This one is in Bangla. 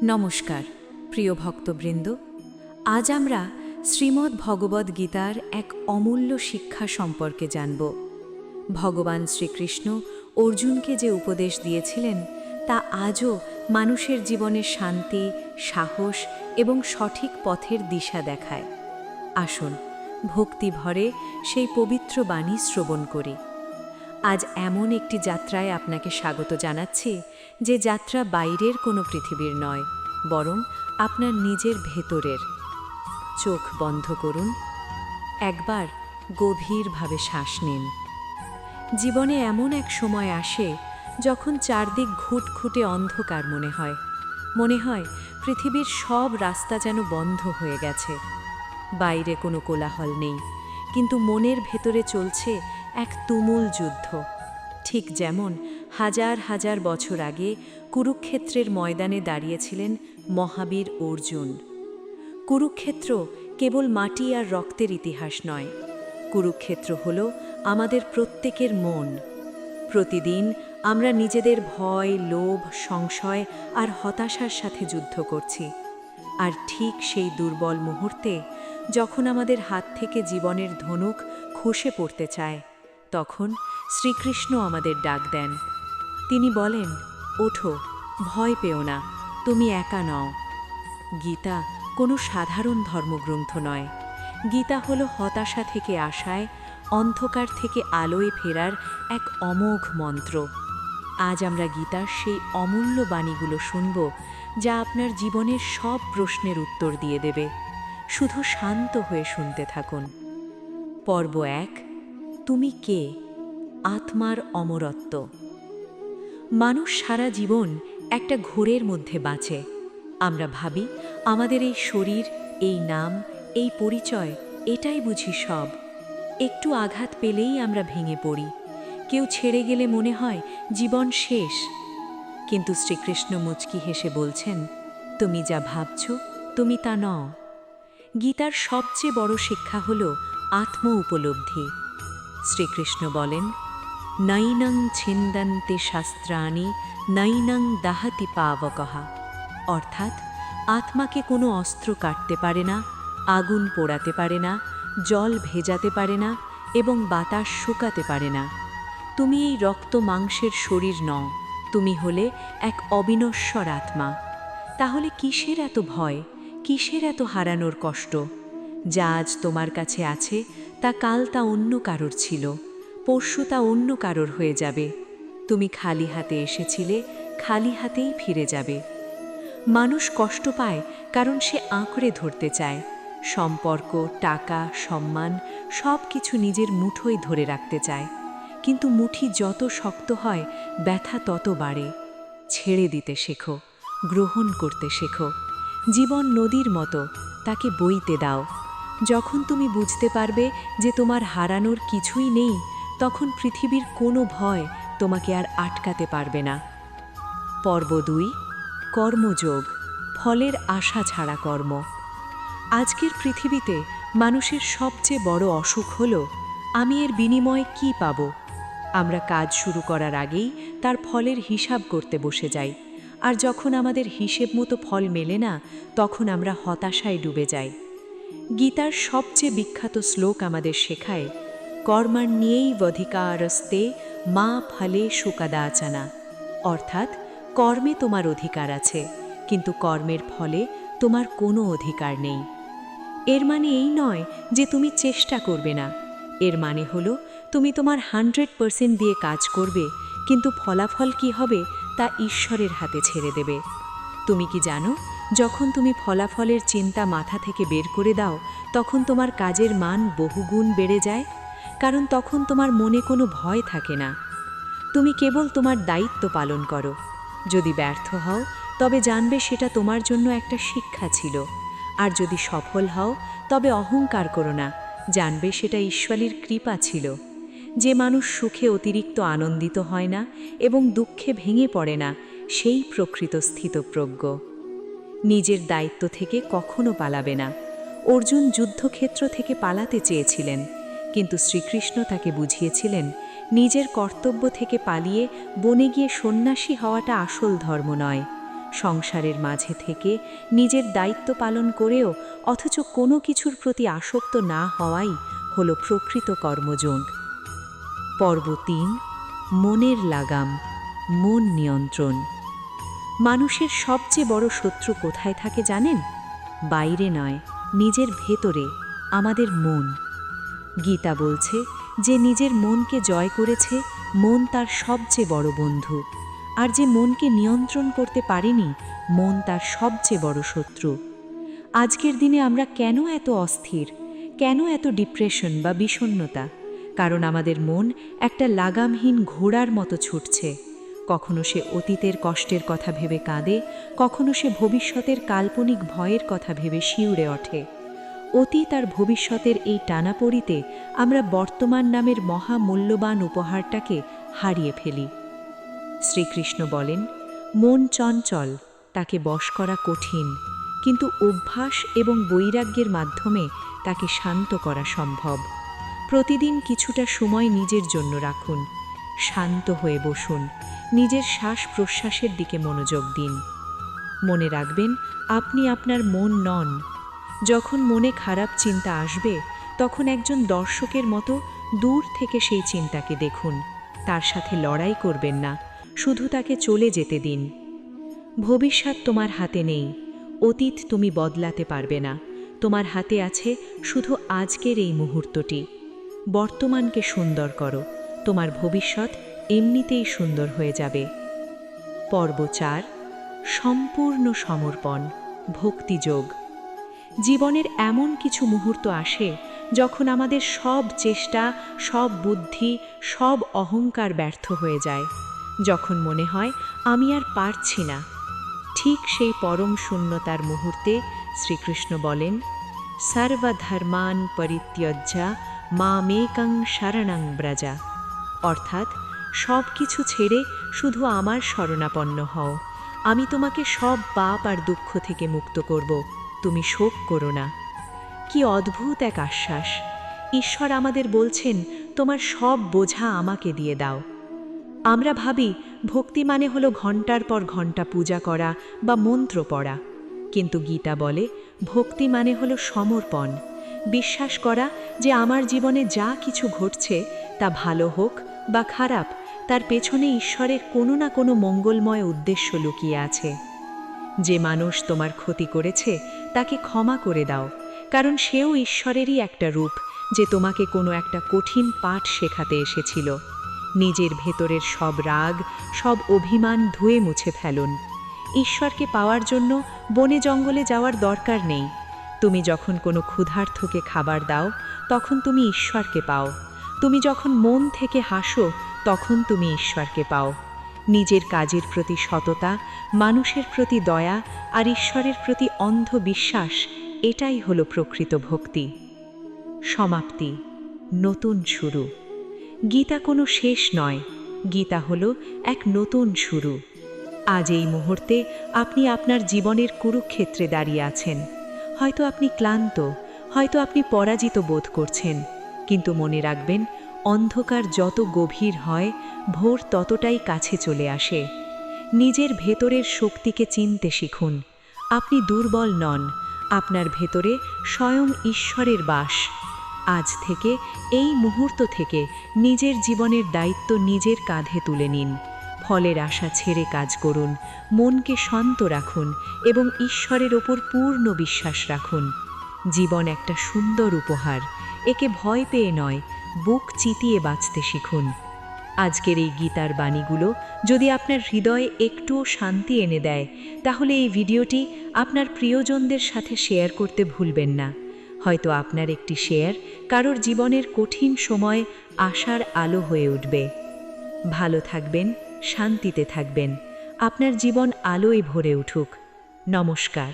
নমস্কার প্রিয় ভক্তবৃন্দ, আজ আমরা শ্রীমদ্ ভগবদ্ গীতার এক অমূল্য শিক্ষা সম্পর্কে জানব। ভগবান শ্রীকৃষ্ণ অর্জুনকে যে উপদেশ দিয়েছিলেন তা আজও মানুষের জীবনে শান্তি, সাহস এবং সঠিক পথের দিশা দেখায়। আসুন ভক্তি ভরে সেই পবিত্র বাণী শ্রবণ করি। আজ এমন একটি যাত্রায় আপনাকে স্বাগত জানাচ্ছি, যে যাত্রা বাইরের কোনো পৃথিবীর নয়, বরং আপনার নিজের ভেতরের। চোখ বন্ধ করুন, একবার গভীরভাবে শ্বাস নিন। জীবনে এমন এক সময় আসে যখন চারদিক ঘুটঘুটে অন্ধকার মনে হয় পৃথিবীর সব রাস্তা যেন বন্ধ হয়ে গেছে। বাইরে কোনো কোলাহল নেই, কিন্তু মনের ভেতরে চলছে এক তুমুল যুদ্ধ। ঠিক যেমন হাজার হাজার বছর আগে কুরুক্ষেত্রের ময়দানে দাঁড়িয়েছিলেন মহাবীর অর্জুন। কুরুক্ষেত্র কেবল মাটি আর রক্তের ইতিহাস নয়, কুরুক্ষেত্র হল আমাদের প্রত্যেকের মন। প্রতিদিন আমরা নিজেদের ভয়, লোভ, সংশয় আর হতাশার সাথে যুদ্ধ করছি। আর ঠিক সেই দুর্বল মুহূর্তে, যখন আমাদের হাত থেকে জীবনের ধনুক খসে পড়তে চায়, তখন শ্রীকৃষ্ণ আমাদের ডাক দেন। তিনি বলেন, ওঠো, ভয় পেও না, তুমি একা নও। গীতা কোনো সাধারণ ধর্মগ্রন্থ নয়। গীতা হলো হতাশা থেকে আশায়, অন্ধকার থেকে আলোয় ফেরার এক অমোঘ মন্ত্র। আজ আমরা গীতার সেই অমূল্য বাণীগুলো শুনব, যা আপনার জীবনের সব প্রশ্নের উত্তর দিয়ে দেবে। শুধু শান্ত হয়ে শুনতে থাকুন। পর্ব 1, তুমি কে? আত্মার অমরত্ব। মানুষ সারা জীবন একটা ঘোরের মধ্যে বাঁচে। আমরা ভাবি আমাদের এই শরীর, এই নাম, এই পরিচয়, এটাই বুঝি সব। একটু আঘাত পেলেই আমরা ভেঙে পড়ি। কেউ ছেড়ে গেলে মনে হয় জীবন শেষ। কিন্তু শ্রীকৃষ্ণ মুচকি হেসে বলছেন, তুমি যা ভাবছ তুমি তা নও। গীতার সবচেয়ে বড় শিক্ষা হল আত্ম উপলব্ধি। শ্রীকৃষ্ণ বলেন, নৈনং ছিন্দন্তে শাস্ত্রাণি নৈনং দাহতি পাবকঃ। অর্থাৎ আত্মাকে কোনো অস্ত্র কাটতে পারে না, আগুন পোড়াতে পারে না, জল ভেজাতে পারে না এবং বাতাস শুকাতে পারে না। তুমি এই রক্ত মাংসের শরীর নও, তুমি হলে এক অবিনশ্বর আত্মা। তাহলে কিসের এত ভয়, কিসের এত হারানোর কষ্ট? যা আজ তোমার কাছে আছে তা কাল তা অন্য কারোর ছিল, পরশু তা অন্য কারোর হয়ে যাবে। তুমি খালি হাতে এসেছিলে, খালি হাতেই ফিরে যাবে। মানুষ কষ্ট পায় কারণ সে আঁকড়ে ধরতে চায়। সম্পর্ক, টাকা, সম্মান সব কিছু নিজের মুঠোয় ধরে রাখতে চায়। কিন্তু মুঠি যত শক্ত হয়, ব্যথা তত বাড়ে। ছেড়ে দিতে শেখো, গ্রহণ করতে শেখো। জীবন নদীর মতো, তাকে বইতে দাও। যখন তুমি বুঝতে পারবে যে তোমার হারানোর কিছুই নেই, তখন পৃথিবীর কোনো ভয় তোমাকে আর আটকাতে পারবে না। পর্ব 2, কর্মযোগ, ফলের আশা ছাড়া কর্ম। আজকের পৃথিবীতে মানুষের সবচেয়ে বড় অসুখ হল, আমি এর বিনিময়ে কি পাব? আমরা কাজ শুরু করার আগেই তার ফলের হিসাব করতে বসে যাই। আর যখন আমাদের হিসেব মতো ফল মেলে না, তখন আমরা হতাশায় ডুবে যাই। গীতার সবচেয়ে বিখ্যাত শ্লোক আমাদের শেখায়, কর্মণ্যেবধিকারস্তে মা ফলেষু কদাচন। অর্থাৎ কর্মে তোমার অধিকার আছে, কিন্তু কর্মের ফলে তোমার কোনো অধিকার নেই। এর মানে এই নয় যে তুমি চেষ্টা করবে না। এর মানে হলো তুমি তোমার 100% দিয়ে কাজ করবে, কিন্তু ফলাফল কি হবে তা ঈশ্বরের হাতে ছেড়ে দেবে। তুমি কি জানো, যখন তুমি ফলাফলের চিন্তা মাথা থেকে বের করে দাও, তখন তোমার কাজের মান বহুগুণ বেড়ে যায়। কারণ তখন তোমার মনে কোনো ভয় থাকে না। তুমি কেবল তোমার দায়িত্ব পালন করো। যদি ব্যর্থ হও, তবে জানবে সেটা তোমার জন্য একটা শিক্ষা ছিল। আর যদি সফল হও, তবে অহংকার করো না, জানবে সেটা ঈশ্বরের কৃপা ছিল। যে মানুষ সুখে অতিরিক্ত আনন্দিত হয় না এবং দুঃখে ভেঙে পড়ে না, সেই প্রকৃত স্থিতপ্রজ্ঞ। নিজের দায়িত্ব থেকে কখনো পালাবে না। অর্জুন যুদ্ধক্ষেত্র থেকে পালাতে চেয়েছিলেন, কিন্তু শ্রীকৃষ্ণ তাকে বুঝিয়েছিলেন, নিজের কর্তব্য থেকে পালিয়ে বনে গিয়ে সন্ন্যাসী হওয়াটা আসল ধর্ম নয়। সংসারের মাঝে থেকে নিজের দায়িত্ব পালন করেও অথচ কোনো কিছুর প্রতি আসক্ত না হওয়াই হলো প্রকৃত কর্মযোগ। পর্ব ৩, মনের লাগাম, মন নিয়ন্ত্রণ। মানুষের সবচেয়ে বড় শত্রু কোথায় থাকে জানেন? বাইরে নয়, নিজের ভেতরে, আমাদের মন। গীতা বলছে যে নিজের মনকে জয় করেছে, মন তার সবচেয়ে বড় বন্ধু। আর যে মনকে নিয়ন্ত্রণ করতে পারেনি, মন তার সবচেয়ে বড় শত্রু। আজকের দিনে আমরা কেন এত অস্থির, কেন এত ডিপ্রেশন বা বিষণ্ণতা? কারণ আমাদের মন একটা লাগামহীন ঘোড়ার মতো ছুটছে। কখনো সে অতীতের কষ্টের কথা ভেবে কাঁদে, কখনো সে ভবিষ্যতের কাল্পনিক ভয়ের কথা ভেবে শিউরে ওঠে। অতীত আর ভবিষ্যতের এই টানাপড়িতে আমরা বর্তমান নামের মহামূল্যবান উপহারটাকে হারিয়ে ফেলি। শ্রীকৃষ্ণ বলেন, মন চঞ্চল, তাকে বশ করা কঠিন, কিন্তু অভ্যাস এবং বৈরাগ্যের মাধ্যমে তাকে শান্ত করা সম্ভব। প্রতিদিন কিছুটা সময় নিজের জন্য রাখুন, শান্ত হয়ে বসুন, নিজের শ্বাস প্রশ্বাসের দিকে মনোযোগ দিন। মনে রাখবেন, আপনি আপনার মন নন। যখন মনে খারাপ চিন্তা আসবে, তখন একজন দর্শকের মতো দূর থেকে সেই চিন্তাকে দেখুন। তার সাথে লড়াই করবেন না, শুধু তাকে চলে যেতে দিন। ভবিষ্যৎ তোমার হাতে নেই, অতীত তুমি বদলাতে পারবে না। তোমার হাতে আছে শুধু আজকের এই মুহূর্তটি। বর্তমানকে সুন্দর করো, তোমার ভবিষ্যৎ এমনিতেই সুন্দর হয়ে যাবে। পর্ব ৪, সম্পূর্ণ সমর্পণ, ভক্তিযোগ। জীবনের এমন কিছু মুহূর্ত আসে যখন আমাদের সব চেষ্টা, সব বুদ্ধি, সব অহংকার ব্যর্থ হয়ে যায়। যখন মনে হয় আমি আর পারছি না। ঠিক সেই পরম শূন্যতার মুহূর্তে শ্রীকৃষ্ণ বলেন, সর্বধর্মান পরিত্যজ্য মামেকং শরণং ব্রজ। অর্থাৎ সব কিছু ছেড়ে শুধু আমার শরণাপন্ন হও। আমি তোমাকে সব পাপ আর দুঃখ থেকে মুক্ত করব, তুমি শোক করো না। কি অদ্ভুত এক আশ্বাস! ঈশ্বর আমাদের বলছেন, তোমার সব বোঝা আমাকে দিয়ে দাও। আমরা ভাবি ভক্তি মানে হলো ঘণ্টার পর ঘণ্টা পূজা করা বা মন্ত্র পড়া, কিন্তু গীতা বলে ভক্তি মানে হলো সমর্পণ। বিশ্বাস করা যে আমার জীবনে যা কিছু ঘটছে, তা ভালো হোক বা খারাপ, তার পেছনে ঈশ্বরের কোনো না কোনো মঙ্গলময় উদ্দেশ্য লুকিয়ে আছে। যে মানুষ তোমার ক্ষতি করেছে তাকে ক্ষমা করে দাও, কারণ সেও ঈশ্বরেরই একটা রূপ, যে তোমাকে কোনো একটা কঠিন পাঠ শেখাতে এসেছিল। নিজের ভেতরের সব রাগ, সব অভিমান ধুয়ে মুছে ফেলুন। ঈশ্বরকে পাওয়ার জন্য বনে জঙ্গলে যাওয়ার দরকার নেই। তুমি যখন কোনো ক্ষুধার্তকে খাবার দাও, তখন তুমি ঈশ্বরকে পাও। তুমি যখন মন থেকে হাসো, তখন তুমি ঈশ্বরকে পাও। নিজের কাজের প্রতি সততা, মানুষের প্রতি দয়া আর ঈশ্বরের প্রতি অন্ধ বিশ্বাস, এটাই হলো প্রকৃত ভক্তি। সমাপ্তি, নতুন শুরু। গীতা কোনো শেষ নয়, গীতা হলো এক নতুন শুরু। আজ এই মুহূর্তে আপনি আপনার জীবনের কুরুক্ষেত্রে দাঁড়িয়ে আছেন। হয়তো আপনি ক্লান্ত, হয়তো আপনি পরাজিত বোধ করছেন, কিন্তু মনে রাখবেন, অন্ধকার যত গভীর হয়, ভোর ততটাই কাছে চলে আসে। নিজের ভেতরের শক্তিকে চিনতে শিখুন। আপনি দুর্বল নন, আপনার ভেতরে স্বয়ং ঈশ্বরের বাস। আজ থেকে, এই মুহূর্ত থেকে নিজের জীবনের দায়িত্ব নিজের কাঁধে তুলে নিন। ফলের আশা ছেড়ে কাজ করুন, মনকে শান্ত রাখুন এবং ঈশ্বরের ওপর পূর্ণ বিশ্বাস রাখুন। জীবন একটা সুন্দর উপহার, একে ভয় পেয়ে নয়, বুক চিতিয়ে বাঁচতে শিখুন। আজকের এই গীতার বাণীগুলো যদি আপনার হৃদয়ে একটুও শান্তি এনে দেয়, তাহলে এই ভিডিওটি আপনার প্রিয়জনদের সাথে শেয়ার করতে ভুলবেন না। হয়তো আপনার একটি শেয়ার কারোর জীবনের কঠিন সময় আশার আলো হয়ে উঠবে। ভালো থাকবেন, শান্তিতে থাকবেন, আপনার জীবন আলোয় ভরে উঠুক। নমস্কার।